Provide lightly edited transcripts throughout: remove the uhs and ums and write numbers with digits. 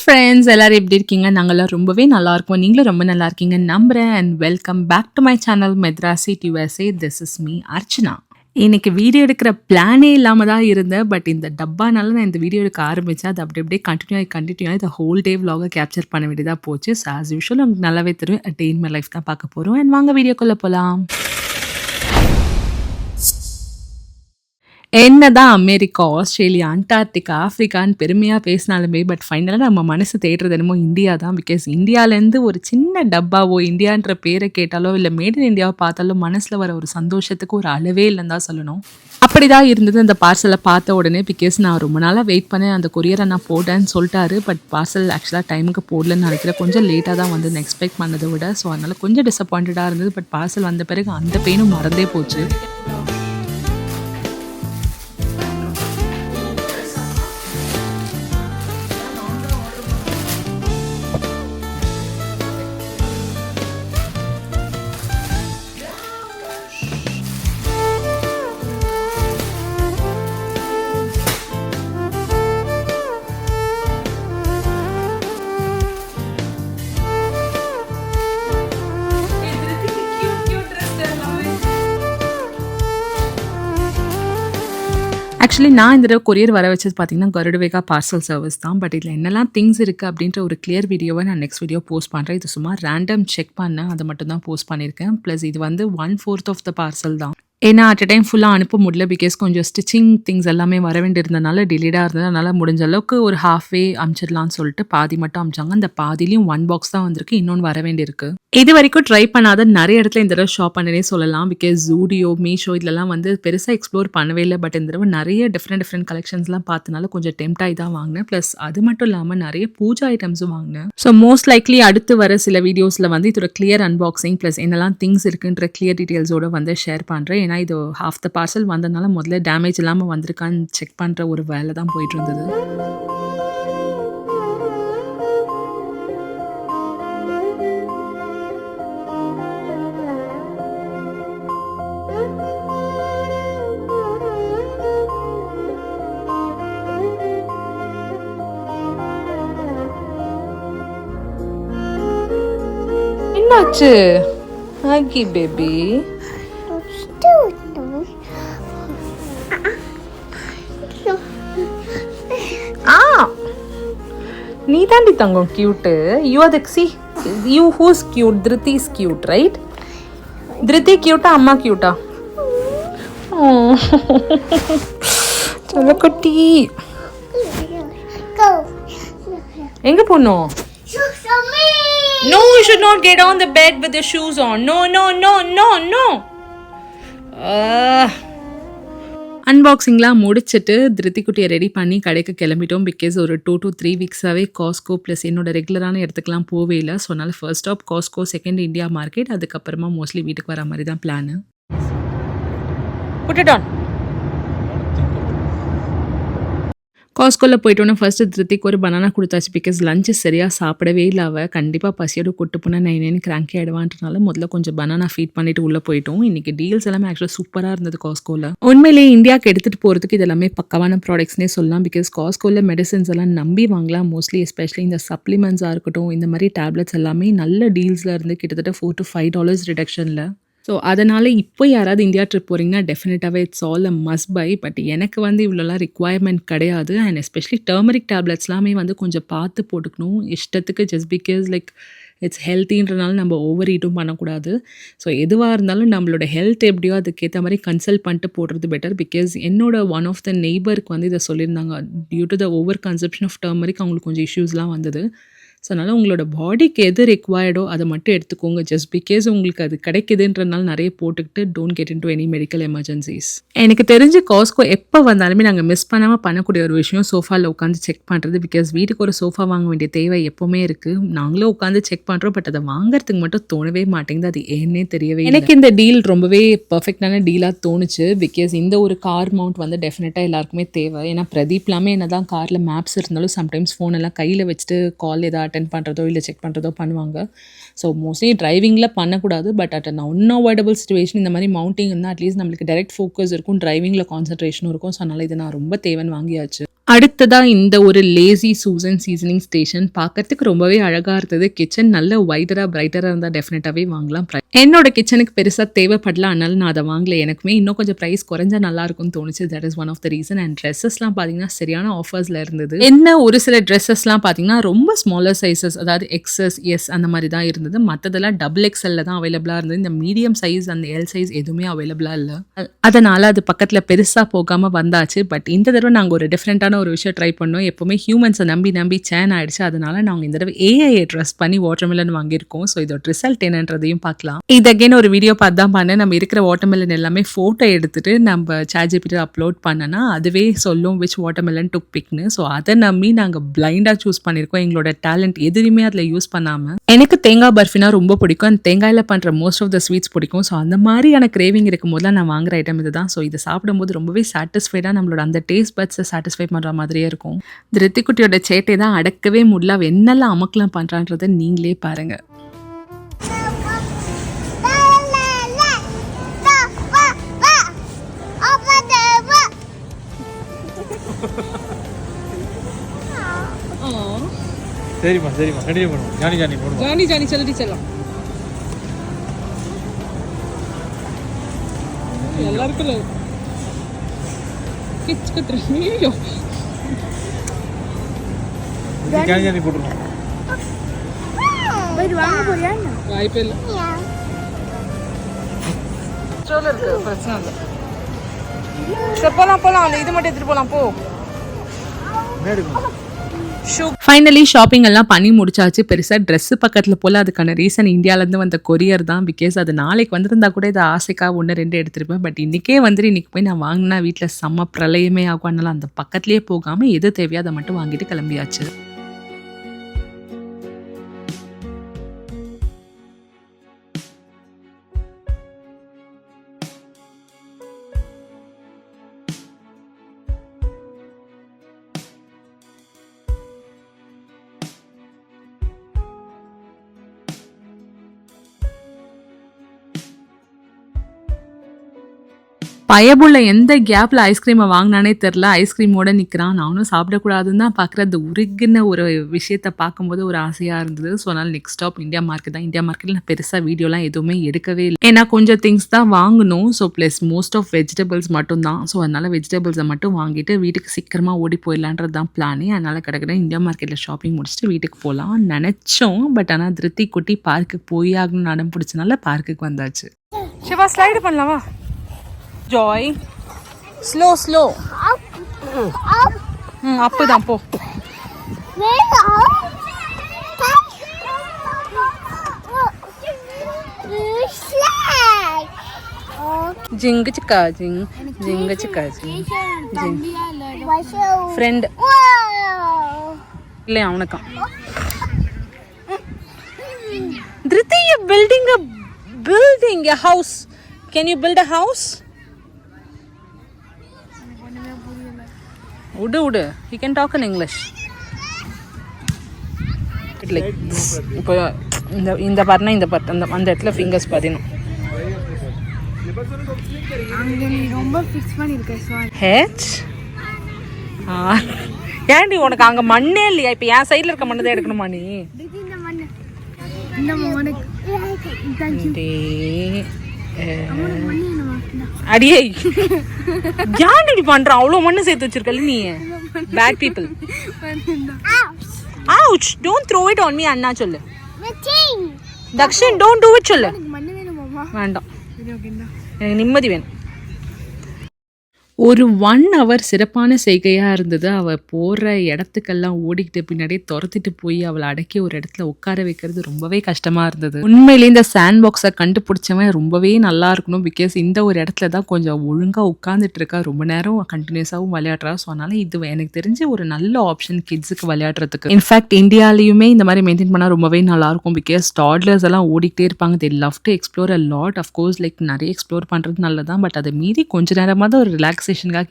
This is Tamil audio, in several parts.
ஃப்ரெண்ட்ஸ் எல்லாரும் எப்படி இருக்கீங்க? நாங்கள்லாம் ரொம்பவே நல்லா இருக்கோம். நீங்களும் ரொம்ப நல்லா இருக்கீங்கன்னு நம்புறேன். And welcome back to my channel Madrasi USA. This is me Archana. இன்னைக்கு வீடியோ எடுக்கிற பிளானே இல்லாம தான் இருந்தேன். பட் இந்த டப்பானால நான் இந்த வீடியோ எடுக்க ஆரம்பிச்சேன். அது அப்படி அப்படியே கண்டினியூ ஆகி இந்த ஹோல் டே vlog கேப்சர் பண்ண வேண்டியதாக போச்சு. ஸோ ஆஸ் யூஷுவல் உங்களுக்கு நல்லாவே தெரியும். டே இன் மை லைஃப் தான் பார்க்க போகிறோம். அண்ட் வாங்க வீடியோக்குள்ளே போகலாம். என்னதான் அமெரிக்கா, ஆஸ்திரேலியா, அண்டார்டிகா, ஆஃப்ரிக்கான்னு பெருமையாக பேசினாலுமே பட் ஃபைனலாக நம்ம மனசு தேடுறது என்னமோ இந்தியா தான். பிகாஸ் இந்தியாவிலேருந்து ஒரு சின்ன டப்பாவோ இந்தியான்ற பேரை கேட்டாலோ இல்லை மேட் இன் இந்தியாவை பார்த்தாலோ மனசில் வர ஒரு சந்தோஷத்துக்கு ஒரு அளவே இல்லைன்னு தான் சொல்லணும். அப்படி தான் இருந்தது அந்த பார்சலை பார்த்த உடனே. பிகாஸ் நான் ரொம்ப நாளாக வெயிட் பண்ணேன், அந்த கொரியரை நான் போட்டேன்னு சொல்லிட்டாரு. பட் பார்சல் ஆக்சுவலாக டைமுக்கு போடலன்னு நினைக்கிறேன். கொஞ்சம் லேட்டாக தான் வந்து எக்ஸ்பெக்ட் பண்ணதை விட. ஸோ அதனால் கொஞ்சம் டிசப்பாயிண்டடாக இருந்தது. பட் பார்சல் வந்த பிறகு அந்த பெயினும் மறந்தே போச்சு. ஆக்சுவலி நான் இந்த தடவை கொரியர் வர வச்சது பார்த்தீங்கன்னா கருடவேகா பார்சல் சர்வீஸ் தான். பட் இதில் என்னெல்லாம் திங்ஸ் இருக்குது அப்படின்ற ஒரு கிளியர் வீடியோவை நான் நெக்ஸ்ட் வீடியோ போஸ்ட் பண்ணுறேன். இது சும்மா ரேண்டம் செக் பண்ணேன், அதை மட்டும் தான் போஸ்ட் பண்ணியிருக்கேன். ப்ளஸ் இது வந்து 1/4 ஆஃப் த பார்சல் தான். ஏன்னா அட் டைம் ஃபுல்லாக அனுப்ப முடியல. பிகாஸ் கொஞ்சம் ஸ்டிச்சிங் திங்ஸ் எல்லாமே வர வேண்டியிருந்தனால டிலேடாக இருந்தது. அதனால் முடிஞ்ச அளவுக்கு ஒரு ஹாஃப் அமிச்சிடலான்னு சொல்லிட்டு பாதி மட்டும் அமிச்சாங்க. அந்த பாதிலையும் 1 பாக்ஸ் தான் வந்திருக்கு, இன்னொன்று வர வேண்டியிருக்கு. இது வரைக்கும் ட்ரை பண்ணாத நிறைய இடத்துல இந்த தடவை ஷாப் பண்ணனே சொல்லலாம். பிகாஸ் ஜூடியோ, மீஷோ இதெல்லாம் வந்து பெருசாக எக்ஸ்ப்ளோர் பண்ணவே இல்லை. பட் இந்த தடவை நிறைய டிஃப்ரெண்ட் கலெக்ஷன்ஸ்லாம் பார்த்தனால கொஞ்சம் டெம்ட் ஆகி தான் வாங்கினேன். ப்ளஸ் அது மட்டும் இல்லாமல் நிறைய பூஜா ஐட்டம்ஸும் வாங்கினேன். ஸோ மோஸ்ட் லைக்லி அடுத்து வர சில வீடியோஸில் வந்து இதோட கிளியர் அன்பாக்சிங் ப்ளஸ் என்னெல்லாம் திங்ஸ் இருக்குன்ற கிளியர் டீட்டெயில்ஸோட வந்து ஷேர் பண்ணுறேன். ஏன்னா இது ஹாஃப் த பார்சல் வந்ததுனால முதல்ல டேமேஜ் இல்லாமல் வந்திருக்கான்னு செக் பண்ணுற ஒரு வேலை தான் போயிட்டு இருந்தது. என்னாச்சு ஆகி பேபி? நீ தாண்டி தங்கம் cute. You are the see you who's cute. Thiruthi is cute right? Thiruthi கியூட்டா அம்மா கியூட்டா? சொல்ல குட்டி எங்க போனோம்? No, you should not get on the bed with your shoes on. No. அன்பாக்சிங்லாம் முடிச்சுட்டு திருத்திக்குட்டியை ரெடி பண்ணி கடைக்கு கிளம்பிட்டோம். பிகாஸ் ஒரு 2 to 3 வீக்ஸாகவே காஸ்கோ ப்ளஸ் என்னோட ரெகுலரான இடத்துக்குலாம் போவே இல்லை. ஸோ அதனால் first stop Costco, second India market, அதுக்கப்புறமா மோஸ்ட்லி வீட்டுக்கு வர மாதிரி தான் பிளானு. Put it on. காஸ்கோவில் போயிட்டோன்னே ஃபர்ஸ்ட்டு திருத்திக்கு ஒரு பனானா கொடுத்தாச்சு. பிகாஸ் லஞ்சு சரியாக சாப்பிடவே இல்லை. அவள் கண்டிப்பாக பசியோடு கூட்டு போனால் நைன் கிராங்கி ஆகிடுவான்றனால முதல்ல கொஞ்சம் பனானா ஃபீட் பண்ணிவிட்டு உள்ளே போயிட்டோம். இன்றைக்கி டீல்ஸ் எல்லாமே ஆக்சுவலாக சூப்பராக இருந்தது காஸ்கோவில். உண்மையிலேயே இந்தியாவுக்கு எடுத்துகிட்டு போகிறதுக்கு இது எல்லாமே பக்கவான ப்ராடக்ட்ஸ்னே சொல்லலாம். பிகாஸ் காஸ்கோவில் மெடிசன்ஸ் எல்லாம் நம்பி வாங்கலாம். மோஸ்ட்லி எஸ்பெஷலி இந்த சப்ளிமெண்ட்ஸாக இருக்கட்டும், இந்த மாதிரி டேப்லெட்ஸ் எல்லாமே நல்ல டீல்ஸில் இருந்து கிட்டத்தட்ட $4 to $5 ரிடக்ஷனில். ஸோ அதனால் இப்போ யாராவது இந்தியா ட்ரிப் போகிறீங்கன்னா டெஃபினட்டாகவே it's all a must buy. But எனக்கு வந்து இவ்வளோலாம் ரிக்வயர்மெண்ட் கிடையாது. அண்ட் எஸ்பெஷலி டர்மரிக் டேப்லெட்ஸ்லாமே வந்து கொஞ்சம் பார்த்து போட்டுக்கணும். இஷ்டத்துக்கு ஜஸ்ட் பிகாஸ் லைக் இட்ஸ் ஹெல்த்தின்றனால நம்ம ஓவர் ஈட்டும் பண்ணக்கூடாது. ஸோ எதுவாக இருந்தாலும் நம்மளோட ஹெல்த் எப்படியோ அதுக்கேற்ற மாதிரி கன்சல்ட் பண்ணிட்டு போடுறது பெட்டர். பிகாஸ் என்னோட ஒன் ஆஃப் த நெய்பருக்கு வந்து இதை சொல்லியிருந்தாங்க. Due to the over consumption of turmeric அவங்களுக்கு கொஞ்சம் இஷ்யூஸ்லாம் வந்தது. ஸோ அதனால் உங்களோட பாடிக்கு எது ரெக்வயர்டோ அதை மட்டும் எடுத்துக்கோங்க. ஜஸ்ட் பிகாஸ் உங்களுக்கு அது கிடைக்குதுன்றனால நிறைய போட்டுக்கிட்டு don't get into any medical emergencies. எனக்கு தெரிஞ்சு காஸ்கோ எப்போ வந்தாலுமே நாங்கள் மிஸ் பண்ணாமல் பண்ணக்கூடிய ஒரு விஷயம் சோஃபாவில் உட்காந்து செக் பண்ணுறது. பிகாஸ் வீட்டுக்கு ஒரு சோஃபா வாங்க வேண்டிய தேவை எப்போவுமே இருக்குது. நாங்களும் உட்காந்து செக் பண்ணுறோம். பட் அதை வாங்குறதுக்கு மட்டும் தோணவே மாட்டேங்குது. அது ஏன்னே தெரியவே. எனக்கு இந்த டீல் ரொம்பவே பர்ஃபெக்டான டீலாக தோணுச்சு. பிகாஸ் இந்த ஒரு கார் மவுண்ட் வந்து டெஃபினட்டாக எல்லாருக்குமே தேவை. ஏன்னா பிரதீப்லாமே என்ன தான் காரில் மேப்ஸ் இருந்தாலும் சம்டைம்ஸ் ஃபோன் எல்லாம் கையில் வச்சுட்டு கால் ஏதாவது அட்டென்ட் பண்ணுறதோ இல்லை செக் பண்ணுறதோ பண்ணுவாங்க. ஸோ மோஸ்ட்லி டிரைவிங்கில் பண்ணக்கூடாது. But at an unavoidable situation இந்த மாதிரி மவுண்டிங் இருந்தால் அட்லீஸ்ட் நம்மளுக்கு டைரக்ட் ஃபோக்கஸ் இருக்கும், டிரைவிங்கில் கான்சன்ட்ரேஷனும் இருக்கும். ஸோ அதனால் இது நான் ரொம்ப தேவைன்னு வாங்கியாச்சு. அடுத்ததா இந்த ஒரு லேசி சூசன் சீசனிங் ஸ்டேஷன் பார்க்கறதுக்கு ரொம்பவே அழகாக இருந்தது. கிச்சன் நல்ல வைடராக பிரைட்டராக இருந்தால் டெஃபினட்டாகவே வாங்கலாம். என்னோட கிச்சனுக்கு பெருசாக தேவைப்படல, அதனால நான் அதை வாங்கல. எனக்குமே இன்னும் கொஞ்சம் ப்ரைஸ் குறைஞ்சா நல்லா இருக்கும்னு தோணுச்சு. That is one of the reason. And ட்ரெஸ்ஸஸ்லாம் பார்த்தீங்கன்னா சரியான ஆஃபர்ஸில் இருந்தது. என்ன ஒரு சில ட்ரெஸ்ஸஸ்லாம் பார்த்தீங்கன்னா ரொம்ப ஸ்மாலர் சைஸஸ், அதாவது எக்ஸஸ் எஸ் அந்த மாதிரி தான் இருந்தது. மற்றதெல்லாம் டபுள் எக்ஸ்எல்ல தான் அவைலபிளாக இருந்தது. இந்த மீடியம் சைஸ் அந்த எல் சைஸ் எதுவுமே அவைலபிளாக இல்லை. அதனால் அது பக்கத்தில் பெருசாக போகாமல் வந்தாச்சு. பட் இந்த தடவை நாங்கள் ஒரு டிஃப்ரெண்ட்டான ஒரு விஷயம் ட்ரை பண்ணோம். எப்போவுமே ஹியூமன்ஸை நம்பி சேன் ஆயிடுச்சு. அதனால நாங்கள் இந்த தடவை ஏஐ ட்ரெஸ் பண்ணி வாட்டர்மெலன் வாங்கியிருக்கோம். ஸோ இதோட ரிசல்ட் என்னன்றதையும் பார்க்கலாம். இது அகைன் ஒரு வீடியோ பார்த்து தான் பண்ணேன். நம்ம இருக்கிற வாட்டர்மெலன் எல்லாமே ஃபோட்டோ எடுத்துட்டு நம்ம ChatGPT அப்லோட் பண்ணனா அதுவே சொல்லும் விச் வாட்டர்மெலன் டுக் பிக்னு. ஸோ அதை நம்பி நாங்கள் பிளைண்டாக சூஸ் பண்ணியிருக்கோம். எங்களோட டேலண்ட் எதுவுமே அதில் யூஸ் பண்ணாமல். எனக்கு தேங்காய் பர்ஃபினா ரொம்ப பிடிக்கும். அந்த தேங்காயில் பண்ணுற மோஸ்ட் ஆஃப் த ஸ்வீட்ஸ் பிடிக்கும். ஸோ அந்த மாதிரியான கிரேவிங் இருக்கும் போது நான் வாங்குற ஐட்டம் இது தான். ஸோ இதை சாப்பிடும்போது ரொம்பவே சாட்டிஸ்ஃபைடாக நம்மளோட அந்த டேஸ்ட் பட்ஸை சாட்டிஸ்ஃபை பண்ணுற மாதிரியே இருக்கும். திருத்திக்குட்டியோட சேட்டை தான் அடக்கவே முடியல. அவ என்னெல்லாம் அமக்கலாம் பண்ணுறான்றதை நீங்களே பாருங்க. சரிம்மா கண்டினியூ பண்ணுவோம். ஜானி போடுவோம். ஜானி சொல்லிட்டு செல்லாம் எல்லாருக்கும் ஜானி போட்டுருவோம். வாய்ப்பே இல்லை. இருக்கு பிரச்சனை இல்லை. சரி போலாம் அந்த இது மட்டும் எடுத்துட்டு போலாம் போ. ஃபைனலி ஷாப்பிங் எல்லாம் பண்ணி முடிச்சாச்சு. பெருசாக ட்ரெஸ்ஸு பக்கத்தில் போல் அதுக்கான ரீசன் இந்தியாவிலேருந்து வந்த கொரியர் தான். பிகாஸ் அது நாளைக்கு வந்திருந்தா கூட இது ஆசைக்காக 1-2 எடுத்துருப்பேன். பட் இன்றைக்கே இன்றைக்கி போய் நான் வாங்கினா வீட்டில் செம்ம பிரளயமே ஆகும். அதனால அந்த பக்கத்துலேயே போகாமல் எது தேவையோ அதை மட்டும் வாங்கிட்டு கிளம்பியாச்சு. பயபுள்ள எந்த கேப்பில் ஐஸ்கிரீமை வாங்கினானே தெரில. ஐஸ்கிரீமோடு நிற்கிறான். நானும் சாப்பிடக்கூடாதுன்னு தான் பார்க்குறேன். அது உருகின ஒரு விஷயத்தை பார்க்கும்போது ஒரு ஆசையாக இருந்தது. ஸோ அதனால் நெக்ஸ்ட் ஸ்டாப் இந்தியா மார்க்கெட் தான். இந்தியா மார்க்கெட்டில் நான் பெருசாக வீடியோலாம் எதுவுமே எடுக்கவே இல்லை. ஏன்னா கொஞ்சம் திங்ஸ் தான் வாங்கணும். So plus most of vegetables மட்டும்தான். ஸோ அதனால் வெஜிடபிள்ஸை மட்டும் வாங்கிட்டு வீட்டுக்கு சீக்கிரமாக ஓடி போயிடலான்றது தான் பிளானே. அதனால் கிடக்கிற இந்தியா மார்க்கெட்டில் ஷாப்பிங் முடிச்சுட்டு வீட்டுக்கு போகலாம் நினச்சோம். பட் ஆனால் திருத்தி குட்டி பார்க்குக்கு போய் ஆகணும்னு அடம் பிடிச்சனால பார்க்குக்கு வந்தாச்சு. சிவா ஸ்லைடு பண்ணலாமா? ஜாய் ஸ்லோ அப்பதான் போ. ஜிங்கு சிக்கா ஜிங் ஜிங்கு சிக்கா ஜிங் ஃப்ரெண்ட் இல்லையா அவனுக்கான். Dhriti, you're building a house. Can you build a house? Udu. He can talk in English. Like, இப்போ இந்த பார்ட்னா இந்த பார்ட் அந்த இடத்துல ஃபிங்கர்ஸ் பார்த்தீங்கன்னா ரொம்ப ஃபிக்ஸ் பண்ணியிருக்கேன். ஹெச் ஏன்டி உனக்கு அங்கே மண்ணே இல்லையா? இப்போ என் சைடில் இருக்க மண்ணு தான் எடுக்கணுமா நீ? அடியே ஏன் இப்படி பண்ற? அவ்வளோ மண்ணு சேர்த்து வச்சிருக்கல நீ. Bad people. Ouch! Don't throw it on me அண்ணா சொல்லு. தக்ஷன் don't do it சொல்லு. வேண்டாம், எனக்கு நிம்மதி வேணும். ஒரு 1 hour சிறப்பான செய்கையாக இருந்தது. அவள் போகிற இடத்துக்கெல்லாம் ஓடிக்கிட்டு பின்னாடியே துரத்திட்டு போய் அவளை அடக்கி ஒரு இடத்துல உட்கார வைக்கிறது ரொம்பவே கஷ்டமாக இருந்தது. உண்மையிலே இந்த சாண்ட் பாக்ஸை கண்டுபிடிச்சவன் ரொம்பவே நல்லா இருக்கணும். பிகாஸ் இந்த ஒரு இடத்துல தான் கொஞ்சம் ஒழுங்காக உட்காந்துட்டு இருக்கா, ரொம்ப நேரம் கண்டினியூஸாகவும் விளையாடுறா. ஸோ அதனால் இது எனக்கு தெரிஞ்ச ஒரு நல்ல ஆப்ஷன் கிட்ஸுக்கு விளையாடுறதுக்கு. இன்ஃபேக்ட் இந்தியாலையுமே இந்த மாதிரி மெயின்டைன் பண்ணால் ரொம்பவே நல்லாயிருக்கும். பிகாஸ் டாட்லர்ஸ் எல்லாம் ஓடிக்கிட்டே இருப்பாங்க. They love to explore a lot. Of course like நிறைய எக்ஸ்ப்ளோர் பண்ணுறது நல்லதான். பட் அதை மீறி கொஞ்ச நேரமாக தான் ஒரு ரிலாக்ஸேஷனுக்காக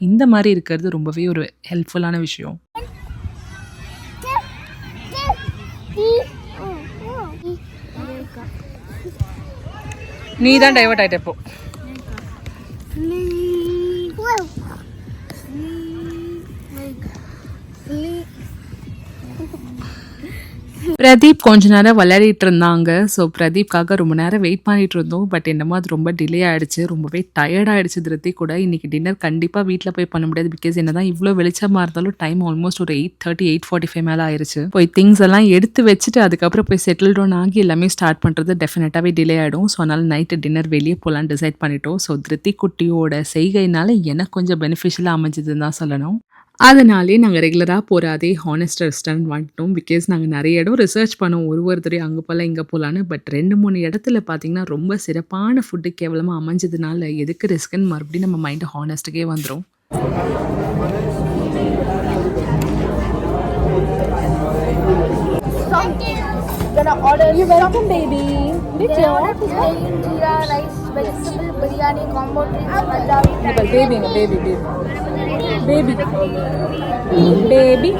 இந்த மாதிரி இருக்கிறது ரொம்பவே ஒரு ஹெல்ப்ஃபுல்லான விஷயம். நீ தான் டைவர்ட் ஆகிட்ட இப்போ. பிரதீப் கொஞ்ச நேரம் விளையாடிட்டு இருந்தாங்க. ஸோ பிரதீப்காக ரொம்ப நேரம் வெயிட் பண்ணிட்டு இருந்தோம். பட் என்னமோ அது ரொம்ப டிலே ஆகிடுச்சு, ரொம்பவே டயர்ட் ஆகிடுச்சு. திருத்தி கூட இன்றைக்கி டின்னர் கண்டிப்பாக வீட்டில் போய் பண்ண முடியாது. பிகாஸ் என்ன தான் இவ்வளோ வெளிச்சமாக இருந்தாலும் டைம் ஆல்மோஸ்ட் ஒரு 8:30 8:45 மேலே ஆயிடுச்சு. போய் திங்ஸ் எல்லாம் எடுத்து வச்சுட்டு அதுக்கப்புறம் போய் செட்டில் டவுன் ஆகி எல்லாமே ஸ்டார்ட் பண்ணுறது டெஃபினட்டாகவே டிலே ஆகிடும். ஸோ அதனால் நைட்டு டின்னர் வெளியே போகலான்னு டிசைட் பண்ணிட்டோம். ஸோ திருத்தி குட்டியோட செய்கையினால எனக்கு கொஞ்சம் பெனிஃபிஷியலாக அமைஞ்சதுன்னு தான் சொல்லணும். அதனாலே நாங்கள் ரெகுலராக போகிற அதே ஹானஸ்ட் ரெஸ்டாரண்ட் வந்துட்டோம். பிகாஸ் நாங்கள் நிறைய இடம் ரிசர்ச் பண்ணோம், ஒரு தடவையும் அங்கே போகலாம் இங்கே போகலான்னு. பட் 2-3 இடத்துல பார்த்தீங்கன்னா ரொம்ப சிறப்பான ஃபுட்டு கேவலமாக அமைஞ்சதுனால எதுக்கு ரிஸ்க்குன்னு மறுபடியும் நம்ம மைண்டு ஹானஸ்ட்டுக்கே வந்துடும். Gonna order. You're welcome, baby. Which one? Jeera rice, vegetable biryani combo drinks, Punjabi. Baby, baby, baby. Baby. Baby.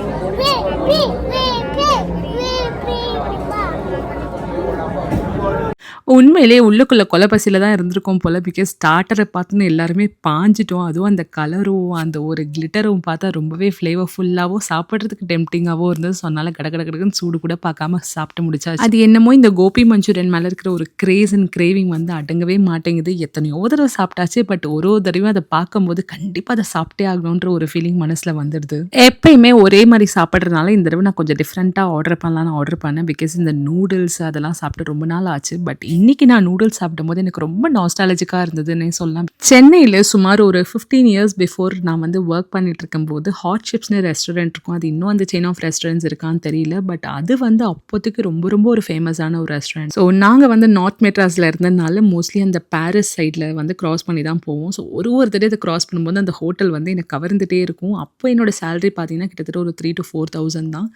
உண்மையிலே உள்ளுக்குள்ளே கொலைப்பசியில் தான் இருந்திருக்கோம் போல். பிகாஸ் ஸ்டார்டரை பார்த்துன்னு எல்லாருமே பாஞ்சிட்டோம். அதுவும் அந்த கலரும் அந்த ஒரு கிளிட்டரும் பார்த்தா ரொம்பவே ஃப்ளேவர்ஃபுல்லாகவும் சாப்பிட்றதுக்கு டெம்ப்டிங்காகவும் இருந்தது. ஸோ அதனால் கடகடன்னு சூடு கூட பார்க்காம சாப்பிட்டு முடிச்சாச்சு. அது என்னமோ இந்த கோபி மஞ்சூரியன் மேலே இருக்கிற ஒரு கிரேஸ் அண்ட் கிரேவிங் வந்து அடங்கவே மாட்டேங்குது. எத்தனையோ தடவை சாப்பிட்டாச்சு, பட் ஒரு தடவையும் அதை பார்க்கும்போது கண்டிப்பாக அதை சாப்பிட்டே ஆகணுன்ற ஒரு ஃபீலிங் மனசில் வந்துடுது. எப்பயுமே ஒரே மாதிரி சாப்பிட்றதுனால இந்த தடவை நான் கொஞ்சம் டிஃப்ரெண்ட்டாக ஆர்டர் பண்ணலான்னு ஆர்டர் பண்ணேன். பிகாஸ் இந்த நூடுல்ஸ் அதெல்லாம் சாப்பிட்டு ரொம்ப நாள் ஆச்சு. பட் இன்னைக்கு நான் நூடுல்ஸ் சாப்பிடும் போது எனக்கு ரொம்ப நாஸ்டாலஜிக்காக இருந்ததுன்னே சொல்லலாம். சென்னையில் சுமார் ஒரு 15 இயர்ஸ் பிஃபோர் நான் வந்து ஒர்க் பண்ணிட்டு இருக்கும்போது ஹாட் ஷிப்ஸ்னு ரெஸ்டாரண்ட் இருக்கும். அது இன்னும் அந்த செயின் ஆஃப் ரெஸ்டாரண்ட்ஸ் இருக்கான்னு தெரியல. பட் அது வந்து அப்போதைக்கு ரொம்ப ஒரு ஃபேமஸான ஒரு ரெஸ்டாரண்ட். ஸோ நாங்கள் வந்து நார்த் மெட்ராஸில் இருந்ததுனால மோஸ்ட்லி அந்த பாரிஸ் சைடில் வந்து கிராஸ் பண்ணி தான் போவோம். ஸோ ஒரு தடவை அதை கிராஸ் பண்ணும்போது அந்த ஹோட்டல் வந்து எனக்கு கவர்ந்துட்டே இருக்கும். அப்போ என்னோட சேலரி பார்த்தீங்கன்னா கிட்டத்தட்ட ஒரு 3,000 to 4,000 தான்.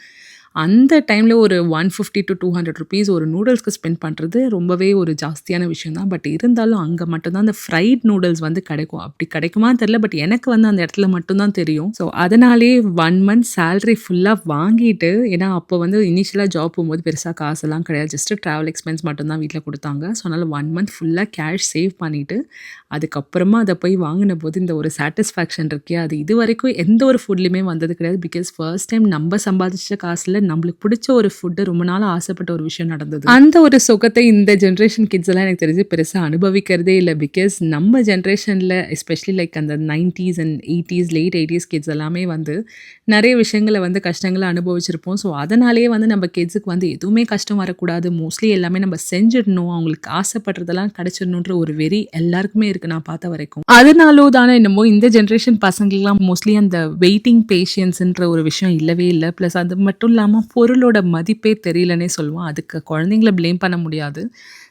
அந்த டைமில் ஒரு 150 to 200 ருபீஸ் ஒரு நூடுல்ஸ்க்கு ஸ்பெண்ட் பண்ணுறது ரொம்பவே ஒரு ஜாஸ்தியான விஷயம் தான். பட் இருந்தாலும் அங்கே மட்டும்தான் அந்த ஃப்ரைட் நூடுல்ஸ் வந்து கிடைக்கும். அப்படி கிடைக்குமான்னு தெரியல, பட் எனக்கு வந்து அந்த இடத்துல மட்டும்தான் தெரியும். ஸோ அதனாலே 1 மந்த் சேலரி ஃபுல்லாக வாங்கிட்டு, ஏன்னா அப்போ வந்து இனிஷியலாக ஜாப் போகும்போது பெருசாக காசெல்லாம் கிடையாது, ஜஸ்ட்டு ட்ராவல் எக்ஸ்பென்ஸ் மட்டும்தான் வீட்டில் கொடுத்தாங்க. ஸோ அதனால் 1 மந்த் ஃபுல்லாக கேஷ் சேவ் பண்ணிவிட்டு அதுக்கப்புறமா அதை போய் வாங்கின போது இந்த ஒரு சாட்டிஸ்ஃபேக்ஷன் இருக்கே, அது இது வரைக்கும் எந்த ஒரு ஃபுட்லேயுமே வந்தது கிடையாது. பிகாஸ் ஃபர்ஸ்ட் டைம் நம்ம சம்பாதிச்ச காசில் நம்மளுக்கு பிடிச்ச ஒரு ஃபுட்டு ரொம்ப நாள் ஆசைப்பட்ட ஒரு விஷயம் நடந்தது. அந்த ஒரு சுகத்தை இந்த ஜென்ரேஷன் கிட்ஸ் எல்லாம் எனக்கு தெரிஞ்சு பெருசாக அனுபவிக்கிறதே இல்லை. பிகாஸ் நம்ம ஜென்ரேஷனில் எஸ்பெஷலி லைக் அந்த 90s and 80s late 80s kids எல்லாமே வந்து நிறைய விஷயங்களை வந்து கஷ்டங்களை அனுபவிச்சிருப்போம். ஸோ அதனாலேயே வந்து நம்ம கிட்ஸுக்கு வந்து எதுவுமே கஷ்டம் வரக்கூடாது, மோஸ்ட்லி எல்லாமே நம்ம செஞ்சிடணும், அவங்களுக்கு ஆசைப்படுறதெல்லாம் கிடைச்சிடணுன்ற ஒரு வெறி எல்லாருக்குமே இருக்குது நான் பார்த்த வரைக்கும். அதனாலும் தானே என்னமோ இந்த ஜென்ரேஷன் பசங்களுக்குலாம் மோஸ்ட்லி அந்த வெயிட்டிங் பேஷியன்ஸ்ன்ற ஒரு விஷயம் இல்லவே இல்லை. ப்ளஸ் அது மட்டும் இல்லாமல் பொருளோட மதிப்பே தெரியலன்னே சொல்லுவோம். அதுக்கு குழந்தைங்கள ப்ளேம் பண்ண முடியாது.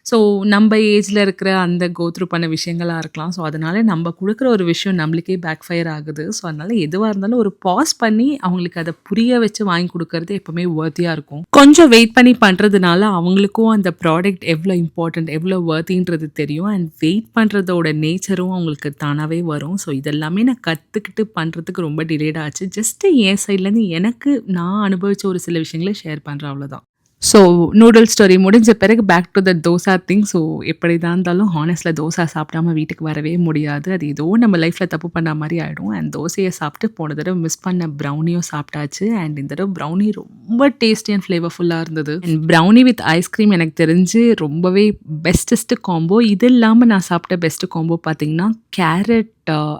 ஸோ நம்ம ஏஜில் இருக்கிற அந்த கோத்ரூ பண்ண விஷயங்களாக இருக்கலாம். ஸோ அதனால் நம்ம கொடுக்குற ஒரு விஷயம் நம்மளுக்கே பேக் ஃபயர் ஆகுது. ஸோ அதனால் எதுவாக இருந்தாலும் ஒரு பாஸ் பண்ணி அவங்களுக்கு அதை புரிய வச்சு வாங்கி கொடுக்கறது எப்போவுமே வர்த்தியாக இருக்கும். கொஞ்சம் வெயிட் பண்ணி பண்ணுறதுனால அவங்களுக்கும் அந்த ப்ராடக்ட் எவ்வளோ இம்பார்ட்டண்ட், எவ்வளோ வர்த்தின்றது தெரியும். அண்ட் வெயிட் பண்ணுறதோட நேச்சரும் அவங்களுக்கு தானாகவே வரும். ஸோ இதெல்லாமே நான் கற்றுக்கிட்டு பண்ணுறதுக்கு ரொம்ப டிலேட் ஆச்சு. ஜஸ்ட்டு என் சைட்லேருந்து எனக்கு நான் அனுபவித்த ஒரு சில விஷயங்களை ஷேர் பண்ணுறேன், அவ்வளோதான். ஸோ நூடுல்ஸ் ஸ்டோரி முடிஞ்ச பிறகு back to the dosa thing. So எப்படி தான் இருந்தாலும் ஹானஸ்டில் தோசை சாப்பிடாம வீட்டுக்கு வரவே முடியாது. அது ஏதோ நம்ம லைஃப்பில் தப்பு பண்ண மாதிரி ஆகிடும். அண்ட் தோசையை சாப்பிட்டு போன தடவை மிஸ் பண்ண ப்ரௌனியும் சாப்பிட்டாச்சு. அண்ட் இந்த தடவை ப்ரௌனி ரொம்ப டேஸ்டி அண்ட் ஃப்ளேவர்ஃபுல்லாக இருந்தது. அண்ட் ப்ரௌனி வித் ஐஸ்கிரீம் எனக்கு தெரிஞ்சு ரொம்பவே பெஸ்டஸ்ட்டு காம்போ. இது இல்லாமல் நான் சாப்பிட்ட பெஸ்ட்டு காம்போ பார்த்தீங்கன்னா carrot,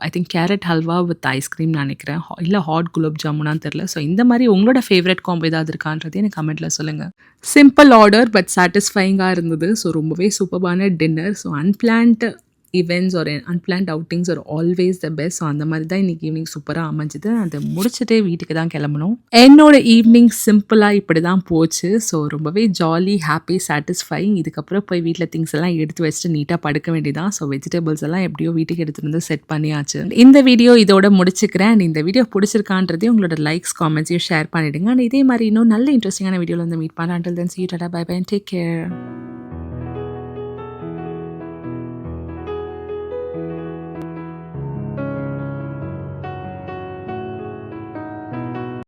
I think carrot halwa with ice cream நினைக்கிறேன், இல்லை ஹாட் குலோப் ஜாமுனான்னு தெரில. ஸோ இந்த மாதிரி உங்களோட ஃபேவரட் காம்போ ஏதாவது இருக்கான்றது எனக்கு கமெண்ட்டில் சொல்லுங்கள். சிம்பிள் ஆர்டர் பட் சாட்டிஸ்ஃபைங்காக இருந்தது. ஸோ ரொம்பவே சூப்பரான டின்னர். ஸோ அன்பிளான்ட் ஈவெண்ட்ஸ் ஒரு அன்பிளான்ட் அவுட்டிங்ஸ் ஒரு ஆல்வேஸ் த பெஸ்ட். ஸோ அந்த மாதிரி தான் இன்றைக்கி ஈவினிங் சூப்பராக அமைஞ்சுது. அதை முடிச்சுட்டே வீட்டுக்கு தான் கிளம்பணும். என்னோட ஈவினிங் சிம்பிளாக இப்படி தான் போச்சு. ஸோ ரொம்பவே ஜாலி, ஹாப்பி, சாட்டிஸ்ஃபைங். இதுக்கப்புறம் போய் வீட்டில் திங்ஸ் எல்லாம் எடுத்து வச்சுட்டு நீட்டாக படுக்க வேண்டியதான். ஸோ வெஜிடபிள்ஸ் எல்லாம் எப்படியோ வீட்டுக்கு எடுத்துகிட்டு வந்து செட் பண்ணியாச்சு. இந்த வீடியோ இதோட முடிச்சுக்கிறேன். அண்ட் இந்த வீடியோ பிடிச்சிருக்கான்றதே உங்களோட லைக்ஸ், காமெண்ட்ஸையும் ஷேர் பண்ணிவிடுங்க. அண்ட் இதே மாதிரி இன்னும் நல்ல இன்ட்ரெஸ்டிங்கான வீடியோவில் வந்து மீட் பண்ணேன். Until then, see you, tada, bye bye and take care.